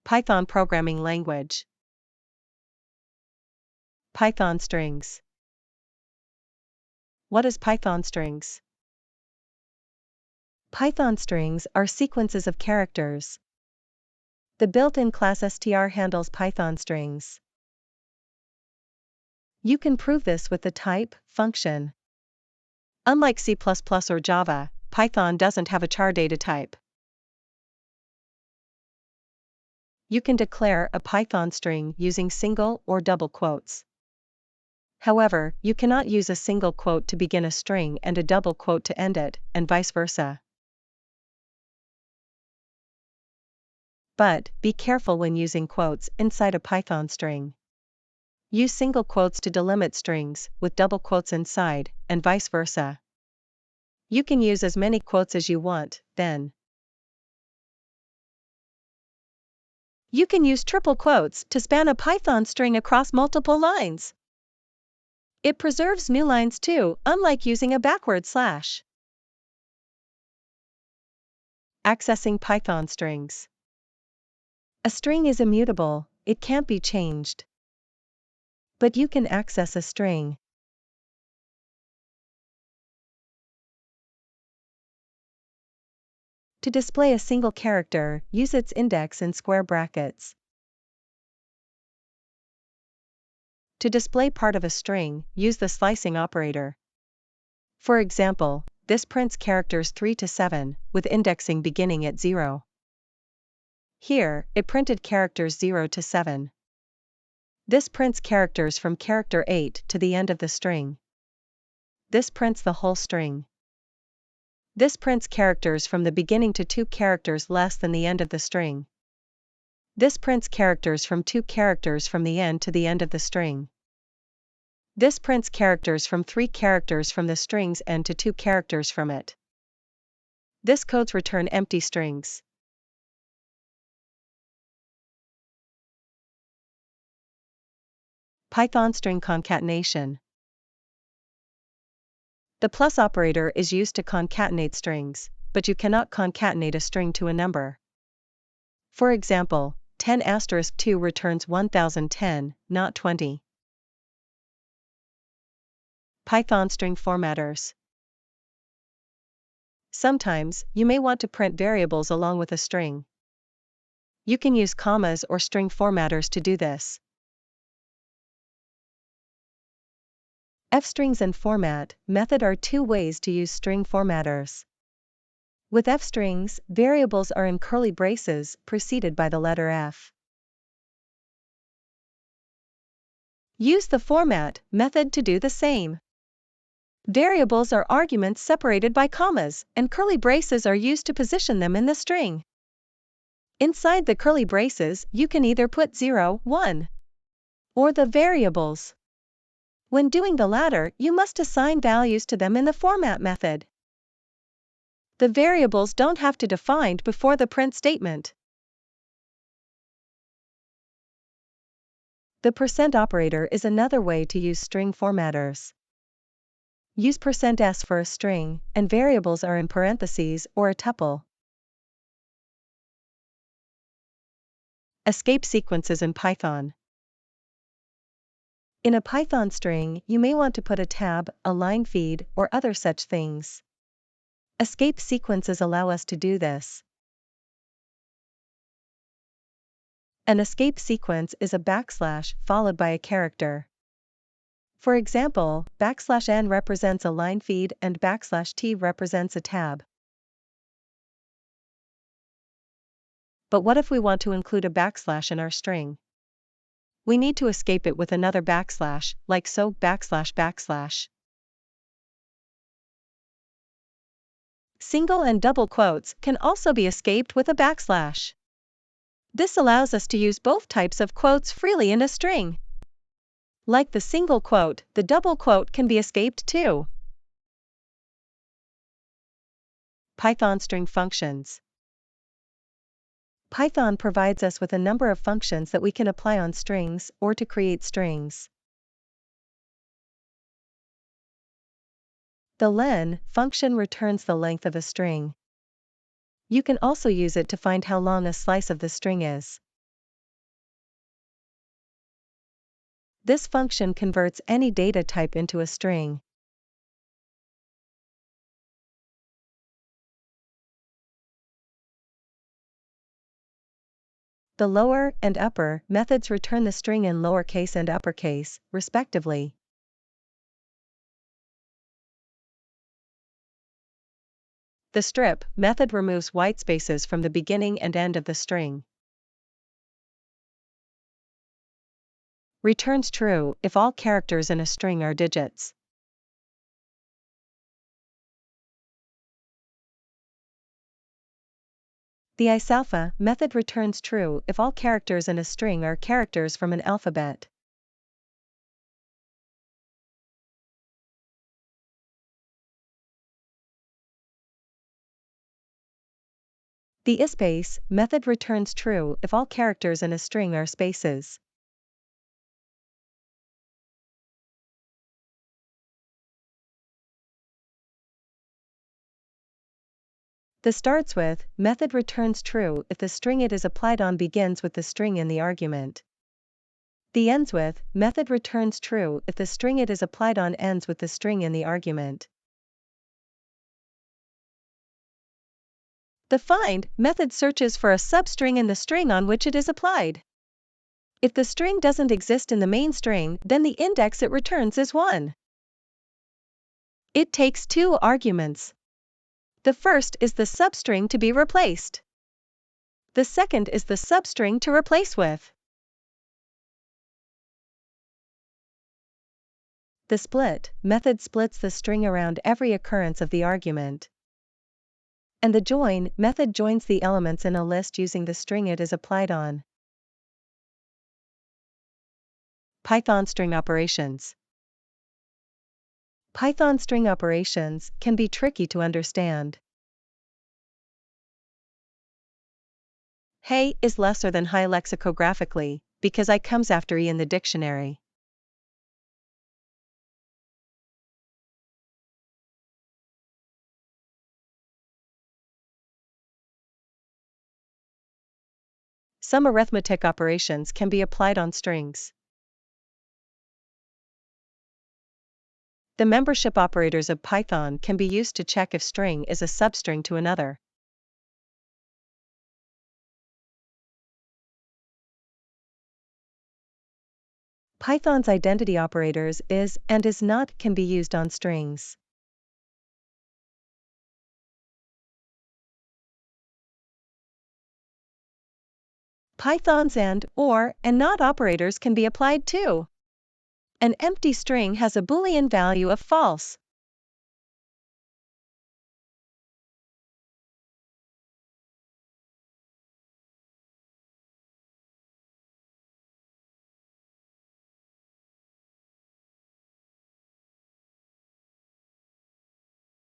Python programming language. Python strings. What is Python strings? Python strings are sequences of characters. The built-in class str handles Python strings. You can prove this with the type function. Unlike C++ or Java, Python doesn't have a char data type. You can declare a Python string using single or double quotes. However, you cannot use a single quote to begin a string and a double quote to end it, and vice versa. But, be careful when using quotes inside a Python string. Use single quotes to delimit strings, with double quotes inside, and vice versa. You can use as many quotes as you want, then. You can use triple quotes to span a Python string across multiple lines. It preserves new lines too, unlike using a backward slash. Accessing Python strings. A string is immutable, it can't be changed. But you can access a string. To display a single character, use its index in square brackets. To display part of a string, use the slicing operator. For example, this prints characters 3 to 7, with indexing beginning at 0. Here, it printed characters 0 to 7. This prints characters from character 8 to the end of the string. This prints the whole string. This prints characters from the beginning to 2 characters less than the end of the string. This prints characters from 2 characters from the end to the end of the string. This prints characters from 3 characters from the string's end to 2 characters from it. This codes return empty strings. Python string concatenation. The plus operator is used to concatenate strings, but you cannot concatenate a string to a number. For example, 10*2 returns 1010, not 20. Python string formatters. Sometimes, you may want to print variables along with a string. You can use commas or string formatters to do this. Fstrings and format method are 2 ways to use string formatters. With fstrings, variables are in curly braces, preceded by the letter F. Use the format method to do the same. Variables are arguments separated by commas, and curly braces are used to position them in the string. Inside the curly braces, you can either put 0, 1, or the variables. When doing the latter, you must assign values to them in the format method. The variables don't have to be defined before the print statement. The % operator is another way to use string formatters. Use %s for a string, and variables are in parentheses or a tuple. Escape sequences in Python. In a Python string, you may want to put a tab, a line feed, or other such things. Escape sequences allow us to do this. An escape sequence is a backslash followed by a character. For example, \n represents a line feed and \t represents a tab. But what if we want to include a backslash in our string? We need to escape it with another backslash, like so, \\. Single and double quotes can also be escaped with a backslash. This allows us to use both types of quotes freely in a string. Like the single quote, the double quote can be escaped too. Python string functions. Python provides us with a number of functions that we can apply on strings or to create strings. The len function returns the length of a string. You can also use it to find how long a slice of the string is. This function converts any data type into a string. The lower and upper methods return the string in lowercase and uppercase, respectively. The strip method removes whitespaces from the beginning and end of the string. Returns true if all characters in a string are digits. The isalpha method returns true if all characters in a string are characters from an alphabet. The ispace method returns true if all characters in a string are spaces. The starts with method returns true if the string it is applied on begins with the string in the argument. The ends with method returns true if the string it is applied on ends with the string in the argument. The find method searches for a substring in the string on which it is applied. If the string doesn't exist in the main string, then the index it returns is 1. It takes 2 arguments. The first is the substring to be replaced. The second is the substring to replace with. The split method splits the string around every occurrence of the argument. And the join method joins the elements in a list using the string it is applied on. Python string operations. Python string operations can be tricky to understand. Hey is lesser than hi lexicographically, because I comes after e in the dictionary. Some arithmetic operations can be applied on strings. The membership operators of Python can be used to check if string is a substring to another. Python's identity operators is and is not can be used on strings. Python's and, or, and not operators can be applied too. An empty string has a Boolean value of false.